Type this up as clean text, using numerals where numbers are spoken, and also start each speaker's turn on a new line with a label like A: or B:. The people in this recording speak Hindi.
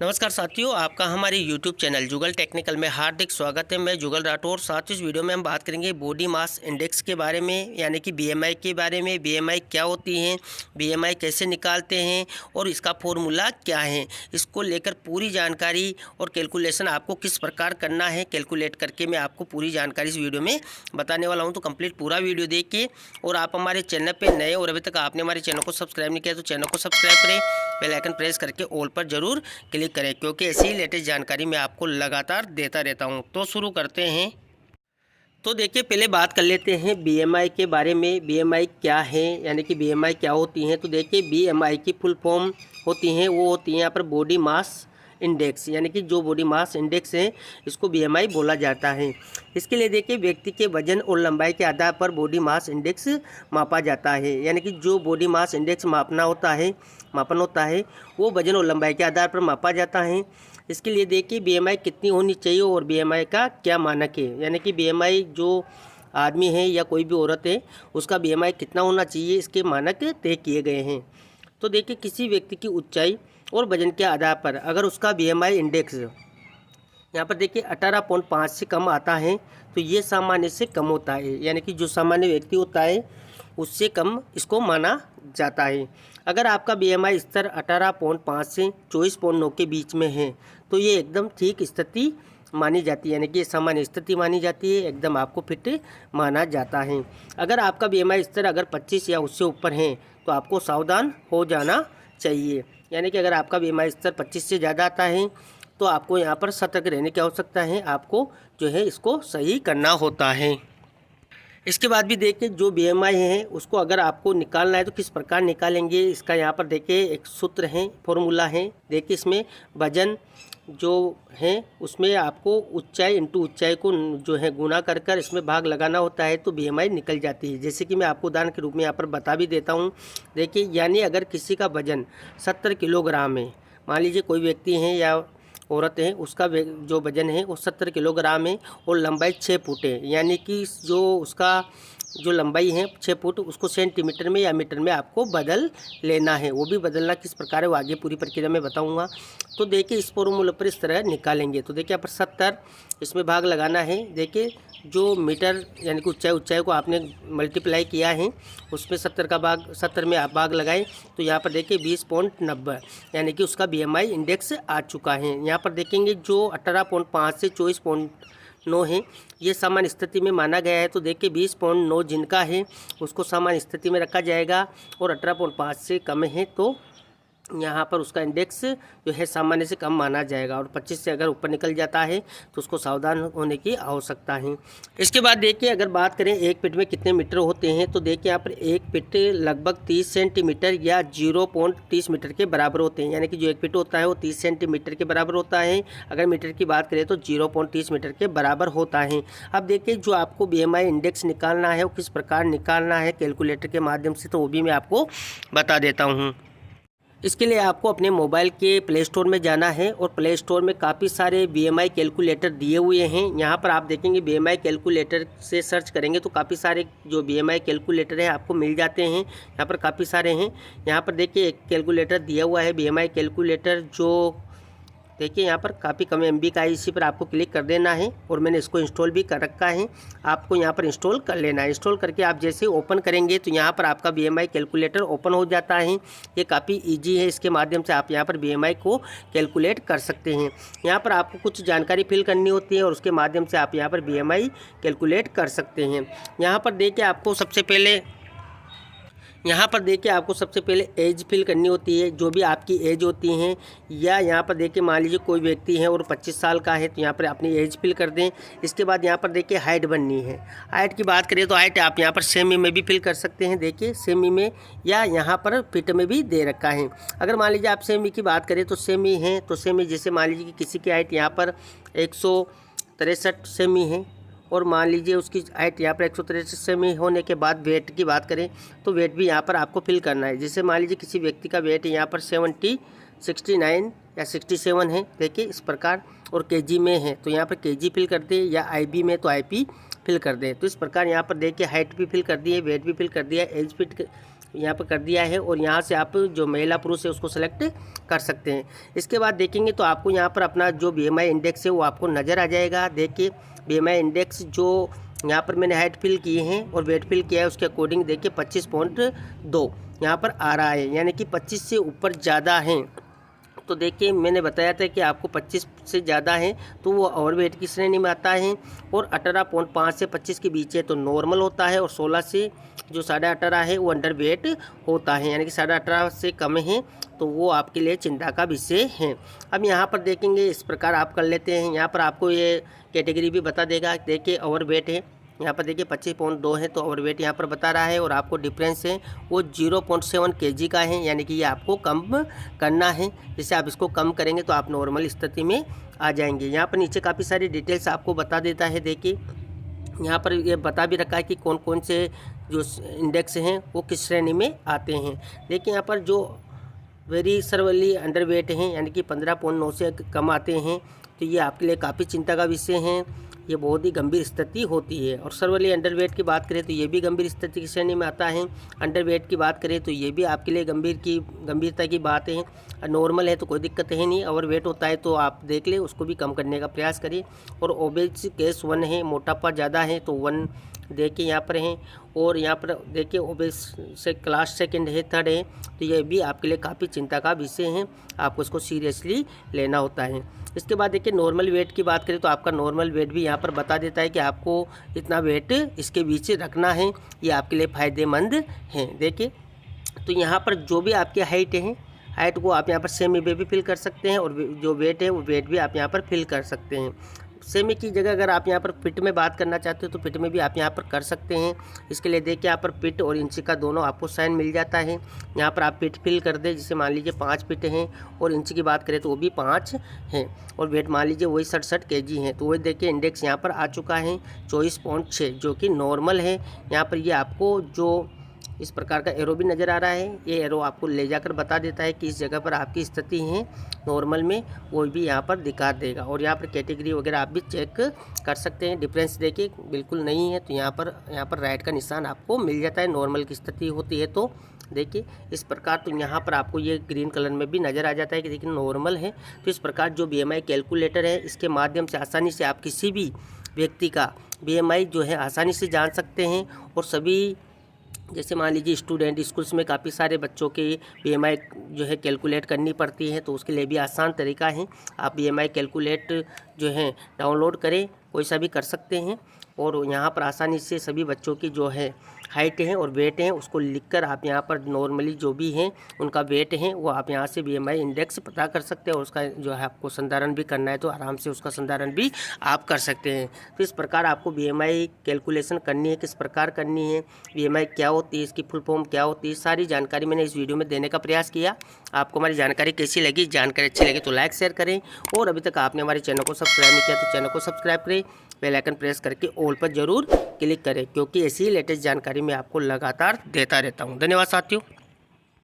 A: नमस्कार साथियों, आपका हमारे YouTube चैनल जुगल टेक्निकल में हार्दिक स्वागत है। मैं जुगल राठौर। साथ इस वीडियो में हम बात करेंगे बॉडी मास इंडेक्स के बारे में, यानी कि BMI के बारे में। BMI क्या होती है, BMI कैसे निकालते हैं और इसका फॉर्मूला क्या है, इसको लेकर पूरी जानकारी और कैलकुलेशन आपको किस प्रकार करना है, कैलकुलेट करके मैं आपको पूरी जानकारी इस वीडियो में बताने वाला हूँ। तो कंप्लीट पूरा वीडियो देखिए। और आप हमारे चैनल पर नए और अभी तक आपने हमारे चैनल को सब्सक्राइब नहीं किया तो चैनल को सब्सक्राइब करें, बेल आइकन प्रेस करके ऑल पर जरूर क्लिक करें, क्योंकि ऐसी ही लेटेस्ट जानकारी मैं आपको लगातार देता रहता हूं। तो शुरू करते हैं। तो देखिए, पहले बात कर लेते हैं BMI के बारे में। BMI क्या है, यानी कि BMI क्या होती हैं। तो देखिए, BMI की फुल फॉर्म होती हैं, वो होती हैं यहाँ पर बॉडी मास इंडेक्स, यानी कि जो बॉडी मास इंडेक्स है इसको BMI बोला जाता है। इसके लिए देखिए, व्यक्ति के वजन और लंबाई के आधार पर बॉडी मास इंडेक्स मापा जाता है। यानी कि जो बॉडी मास इंडेक्स मापन होता है वो वजन और लंबाई के आधार पर मापा जाता है। इसके लिए देखिए, BMI कितनी होनी चाहिए और BMI का क्या मानक है, यानी कि BMI जो आदमी है या कोई भी औरत है उसका BMI कितना होना चाहिए, इसके मानक तय किए गए हैं। तो देखिए, किसी व्यक्ति की ऊंचाई और वजन के आधार पर अगर उसका BMI इंडेक्स यहाँ पर देखिए 18.5 से कम आता है तो ये सामान्य से कम होता है, यानी कि जो सामान्य व्यक्ति होता है उससे कम इसको माना जाता है। अगर आपका BMI स्तर 18.5 से 24.9 के बीच में है तो ये एकदम ठीक स्थिति मानी जाती है, यानी कि सामान्य स्थिति मानी जाती है, एकदम आपको फिट माना जाता है। अगर आपका BMI स्तर अगर 25 या उससे ऊपर है तो आपको सावधान हो जाना चाहिए, यानी कि अगर आपका BMI स्तर 25 से ज़्यादा आता है तो आपको यहाँ पर सतर्क रहने की आवश्यकता है, आपको जो है इसको सही करना होता है। इसके बाद भी देखिए, जो BMI है उसको अगर आपको निकालना है तो किस प्रकार निकालेंगे, इसका यहाँ पर देखिए एक सूत्र है, फॉर्मूला है। देखिए, इसमें वजन जो है उसमें आपको ऊंचाई इंटू ऊंचाई को जो है गुना कर कर इसमें भाग लगाना होता है तो BMI निकल जाती है। जैसे कि मैं आपको उदाहरण के रूप में यहाँ पर बता भी देता हूँ। देखिए, यानी अगर किसी का वजन 70 किलोग्राम है, मान लीजिए कोई व्यक्ति है या औरत है, उसका जो वजन है वो 70 किलोग्राम है और लंबाई 6 फुट है, यानी कि जो उसका जो लंबाई है 6 फुट उसको सेंटीमीटर में या मीटर में आपको बदल लेना है। वो भी बदलना किस प्रकार है वो आगे पूरी प्रक्रिया में बताऊंगा। तो देखिए, इस फॉर्मूले पर इस तरह निकालेंगे। तो देखिए, यहाँ पर 70 इसमें भाग लगाना है। देखिए, जो मीटर यानी कि ऊंचाई को आपने मल्टीप्लाई किया है उसमें 70 में आप भाग लगाएं तो यहाँ पर देखिए 20.90, यानी कि उसका BMI इंडेक्स आ चुका है। यहाँ पर देखेंगे जो 18.5 से 24.9 है ये सामान्य स्थिति में माना गया है। तो देखिए, 20.9 जिनका है उसको सामान्य स्थिति में रखा जाएगा और 18.5 से कम है तो यहाँ पर उसका इंडेक्स जो है सामान्य से कम माना जाएगा, और 25 से अगर ऊपर निकल जाता है तो उसको सावधान होने की आवश्यकता है। इसके बाद देखिए, अगर बात करें एक फीट में कितने मीटर होते हैं तो देखिए यहाँ पर एक फीट लगभग 30 सेंटीमीटर या 0.30 मीटर के बराबर होते हैं, यानी कि जो एक फीट होता है वो 30 सेंटीमीटर के बराबर होता है। अगर मीटर की बात करें तो 0.30 मीटर के बराबर होता है। अब देखिए, जो आपको BMI इंडेक्स निकालना है वो किस प्रकार निकालना है कैलकुलेटर के माध्यम से, तो वो भी मैं आपको बता देता हूँ। इसके लिए आपको अपने मोबाइल के प्ले स्टोर में जाना है और प्ले स्टोर में काफ़ी सारे BMI कैलकुलेटर दिए हुए हैं। यहाँ पर आप देखेंगे BMI कैलकुलेटर से सर्च करेंगे तो काफ़ी सारे जो BMI कैलकुलेटर हैं आपको मिल जाते हैं। यहाँ पर काफ़ी सारे हैं। यहाँ पर देखिए, एक कैलकुलेटर दिया हुआ है BMI कैलकुलेटर, जो देखिए यहाँ पर काफ़ी कम MB का है। इसी पर आपको क्लिक कर देना है और मैंने इसको इंस्टॉल भी कर रखा है, आपको यहाँ पर इंस्टॉल कर लेना है। इंस्टॉल करके आप जैसे ओपन करेंगे तो यहाँ पर आपका BMI कैलकुलेटर ओपन हो जाता है। ये काफ़ी इजी है, इसके माध्यम से आप यहाँ पर BMI को कैलकुलेट कर सकते हैं। यहाँ पर आपको कुछ जानकारी फिल करनी होती है और उसके माध्यम से आप यहाँ पर BMI कैलकुलेट कर सकते हैं। यहाँ पर देखिए, आपको सबसे पहले एज फिल करनी होती है, जो भी आपकी एज होती है। या यहाँ पर देखिए, मान लीजिए कोई व्यक्ति है और 25 साल का है तो यहाँ पर अपनी एज फिल कर दें। इसके बाद यहाँ पर देखिए हाइट बननी है। हाइट की बात करें तो हाइट आप यहाँ पर सेमी में भी फिल कर सकते हैं। देखिए, सेमी में या यहाँ पर फीट में भी दे रखा है। अगर मान लीजिए आप सेमी की बात करें तो सेमी है, तो सेमी जैसे मान लीजिए कि किसी की हाइट यहाँ पर 163 सेमी है और मान लीजिए उसकी हाइट यहाँ पर 163 सेमी होने के बाद वेट की बात करें तो वेट भी यहाँ पर आपको फिल करना है। जैसे मान लीजिए किसी व्यक्ति का वेट यहाँ पर 69 या 67 है, देखिए इस प्रकार, और केजी में है तो यहाँ पर केजी फिल कर दे, या IB में तो IP फिल कर दें। तो इस प्रकार यहाँ पर देखिए हाइट भी फिल कर दी है, वेट भी फिल कर दिया, यहाँ पर कर दिया है और यहाँ से आप जो महिला पुरुष है उसको सेलेक्ट कर सकते हैं। इसके बाद देखेंगे तो आपको यहाँ पर अपना जो BMI इंडेक्स है वो आपको नज़र आ जाएगा। देखिए BMI इंडेक्स जो यहाँ पर मैंने हाइट फिल किए हैं और वेट फिल किया है उसके अकॉर्डिंग देखिए 25.2 यहाँ पर आ रहा है, यानी कि 25 से ऊपर ज़्यादा हैं। तो देखिए मैंने बताया था कि आपको 25 से ज़्यादा है तो वो ओवरवेट की श्रेणी में आता है, और 18.5 से 25 के बीच है तो नॉर्मल होता है, और 16 से जो 18.5 है वो अंडर वेट होता है, यानी कि 18.5 से कम है तो वो आपके लिए चिंता का विषय है। अब यहाँ पर देखेंगे इस प्रकार आप कर लेते हैं। यहाँ पर आपको ये कैटेगरी भी बता देगा। देखिए ओवरवेट है, यहाँ पर देखिए 25.2 है तो ओवरवेट यहाँ पर बता रहा है, और आपको डिफरेंस है वो 0.7 kg का है, यानी कि ये आपको कम करना है। जैसे आप इसको कम करेंगे तो आप नॉर्मल स्थिति में आ जाएंगे। यहाँ पर नीचे काफ़ी सारी डिटेल्स आपको बता देता है। देखिए यहाँ पर ये बता भी रखा है कि कौन कौन से जो इंडेक्स हैं वो किस श्रेणी में आते हैं। देखिए यहाँ पर जो वेरी सर्वली अंडरवेट हैं, यानी कि 15.9 से कम आते हैं तो ये आपके लिए काफ़ी चिंता का विषय है। ये बहुत ही गंभीर स्थिति होती है। और सर्वली अंडरवेट की बात करें तो ये भी गंभीर स्थिति की श्रेणी में आता है। अंडरवेट की बात करें तो ये भी आपके लिए गंभीरता की बात है। नॉर्मल है तो कोई दिक्कत है नहीं, ओवरवेट होता है तो आप देख ले उसको भी कम करने का प्रयास करिए। और ओबेस केस 1 है, मोटापा ज़्यादा है तो 1 देखिए यहाँ पर हैं, और यहाँ पर देखिए ओबेस से क्लास सेकंड है, थर्ड है, तो ये भी आपके लिए काफ़ी चिंता का विषय है। आपको इसको सीरियसली लेना होता है। इसके बाद देखिए नॉर्मल वेट की बात करें तो आपका नॉर्मल वेट भी यहाँ पर बता देता है कि आपको इतना वेट इसके बीच रखना है, ये आपके लिए फ़ायदेमंद है। देखिए तो यहाँ पर जो भी आपकी हाइट है, हाइट को आप यहाँ पर सेमी में भी फिल कर सकते हैं, और जो वेट है वो वेट भी आप यहाँ पर फिल कर सकते हैं। सेमी की जगह अगर आप यहाँ पर फिट में बात करना चाहते हो तो फिट में भी आप यहाँ पर कर सकते हैं। इसके लिए देखिए यहाँ पर फिट और इंच का दोनों आपको साइन मिल जाता है। यहाँ पर आप फिट फिल कर दें, जैसे मान लीजिए 5 फिट हैं, और इंच की बात करें तो वो भी 5 हैं, और वेट मान लीजिए वही 67 kg है। तो वही देखिए इंडेक्स यहाँ पर आ चुका है 24.6 जो कि नॉर्मल है। यहाँ पर ये आपको जो इस प्रकार का एरो भी नज़र आ रहा है, ये एरो आपको ले जाकर बता देता है कि इस जगह पर आपकी स्थिति है नॉर्मल में, वो भी यहाँ पर दिखा देगा। और यहाँ पर कैटेगरी वगैरह आप भी चेक कर सकते हैं। डिफरेंस देखिए बिल्कुल नहीं है तो यहाँ पर राइट का निशान आपको मिल जाता है, नॉर्मल की स्थिति होती है तो देखिए इस प्रकार। तो यहाँ पर आपको ये ग्रीन कलर में भी नज़र आ जाता है कि देखिए नॉर्मल है। तो इस प्रकार जो BMI कैलकुलेटर है इसके माध्यम से आसानी से आप किसी भी व्यक्ति का BMI जो है आसानी से जान सकते हैं। और सभी जैसे मान लीजिए स्टूडेंट स्कूल्स में काफ़ी सारे बच्चों के BMI जो है कैलकुलेट करनी पड़ती है, तो उसके लिए भी आसान तरीका है। आप BMI कैलकुलेट जो है डाउनलोड करें, कोई सा भी कर सकते हैं, और यहाँ पर आसानी से सभी बच्चों की जो है हाइट है और वेट है उसको लिखकर आप यहाँ पर नॉर्मली जो भी हैं उनका वेट है वो आप यहाँ से BMI इंडेक्स पता कर सकते हैं, और उसका जो है आपको संधारण भी करना है तो आराम से उसका संधारण भी आप कर सकते हैं। तो इस प्रकार आपको BMI कैलकुलेशन करनी है, किस प्रकार करनी है, BMI क्या होती है, इसकी फुल फॉर्म क्या होती है, सारी जानकारी मैंने इस वीडियो में देने का प्रयास किया। आपको हमारी जानकारी कैसी लगी, जानकारी अच्छी लगी तो लाइक शेयर करें, और अभी तक आपने हमारे चैनल को सब्सक्राइब नहीं किया तो चैनल को सब्सक्राइब करें, बेल आइकन प्रेस करके ऑल पर जरूर क्लिक करें, क्योंकि ऐसी ही लेटेस्ट जानकारी मैं आपको लगातार देता रहता हूं। धन्यवाद साथियों।